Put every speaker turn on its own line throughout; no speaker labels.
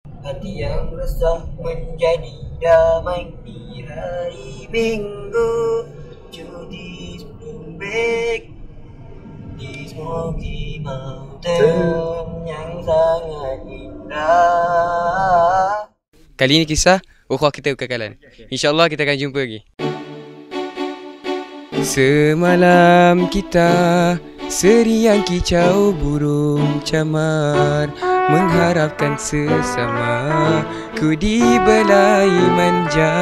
Hati yang resah menjadi damai di hari Minggu. Cuti break di Smoky Mountain yang sangat indah.
Kali ini kisah ukhuwah kita kekekalan. InsyaAllah kita akan jumpa lagi. Semalam kita seriang kicau burung camar, mengharapkan sesama ku dibelai manja.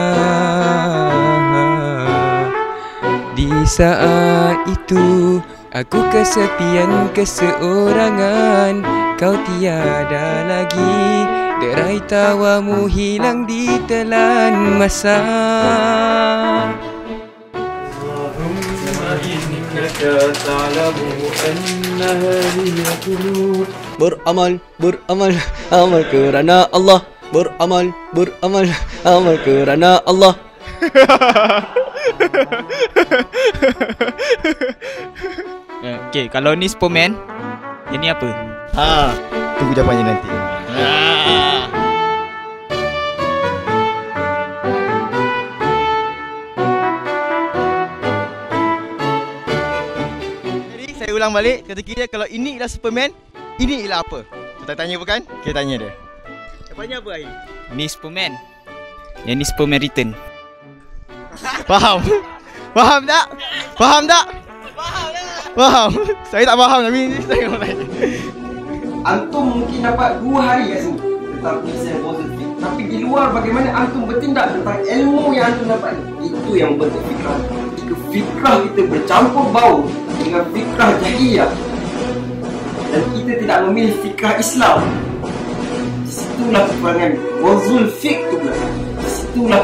Di saat itu aku kesepian keseorangan, kau tiada lagi, derai tawamu hilang di telan masa. Beramal, beramal, amal kerana Allah. Beramal, beramal, amal kerana Allah.
Okay, kalau ni Superman, yang ni apa?
Tunggu jawapannya nanti. Jadi saya ulang balik, kata-kira kalau ini ialah Superman, ini ialah apa? Kita tanya bukan? Kita tanya dia. Jawapannya apa Ahi?
Ni Superman. Yang ni Superman Return.
Faham? Faham tak? Faham tak? Faham. Saya tak faham tapi saya nak tanya.
Antum mungkin dapat 2 hari kat sini tentang penyelesaian positif, tapi di luar bagaimana antum bertindak tentang ilmu yang antum dapat ni, itu yang membentuk fikrah. Jika fikrah kita bercampur bau dengan fikrah jahiliyah dan kita tidak memilih fikrah Islam, disitulah peperangan wazul fiqh tu pula. Disitulah